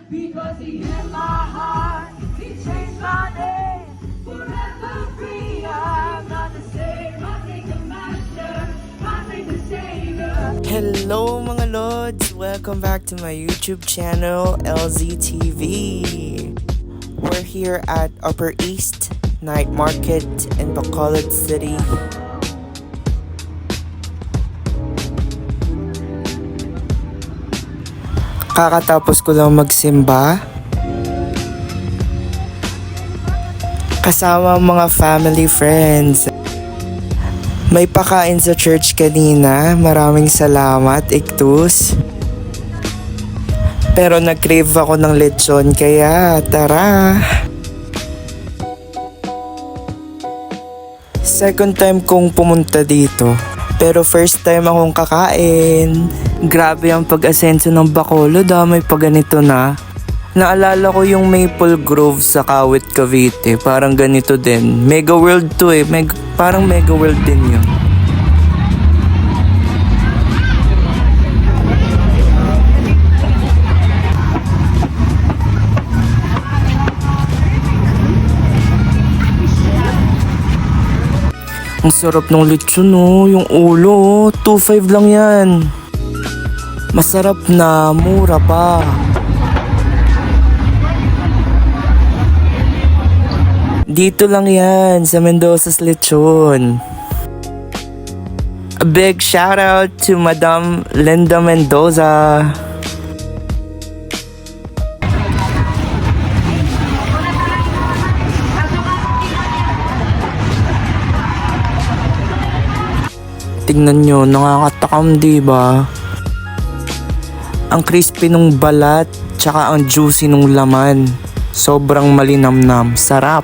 Because he hit my heart, he changed my name. Forever free, I'm not the same. I thank the master, I thank the savior. Hello mga Lods! Welcome back to my YouTube channel, LZTV. We're here at Upper East Night Market in Bacolod City. Kakatapos ko lang magsimba kasama ang mga family friends. May pakain sa church kanina. Maraming salamat, Iktus. Pero nag-crave ako ng lechon, kaya tara. Second time kong pumunta dito. Pero first time akong kakain. Grabe ang pag-asenso ng Bacolod, may paganito na. Naalala ko yung Maple Grove sa Kawit, Cavite. Parang ganito din. Mega World to parang Mega World din yun. Ang sarap ng lechon, yung ulo, 2.5 lang yan. Masarap na, mura pa. Dito lang yan, sa Mendoza's Lechon. A big shout out to Madam Linda Mendoza. Tingnan nyo, nakakatakam, diba? Ang crispy nung balat, tsaka ang juicy nung laman. Sobrang malinamnam, sarap.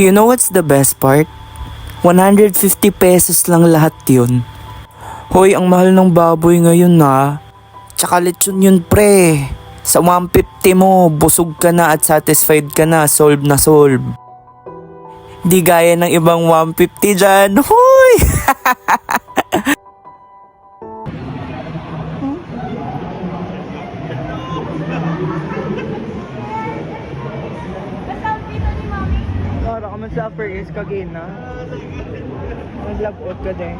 You know what's the best part? 150 pesos lang lahat yun. Hoy, ang mahal ng baboy ngayon na. Tsaka lechon yun pre. Sa 150 mo, busog ka na at satisfied ka na. Solve na solve. Di gaya ng ibang 150 dyan. Hoy! Para ka man sa Upper East Kagina. Nag-log-out ka din.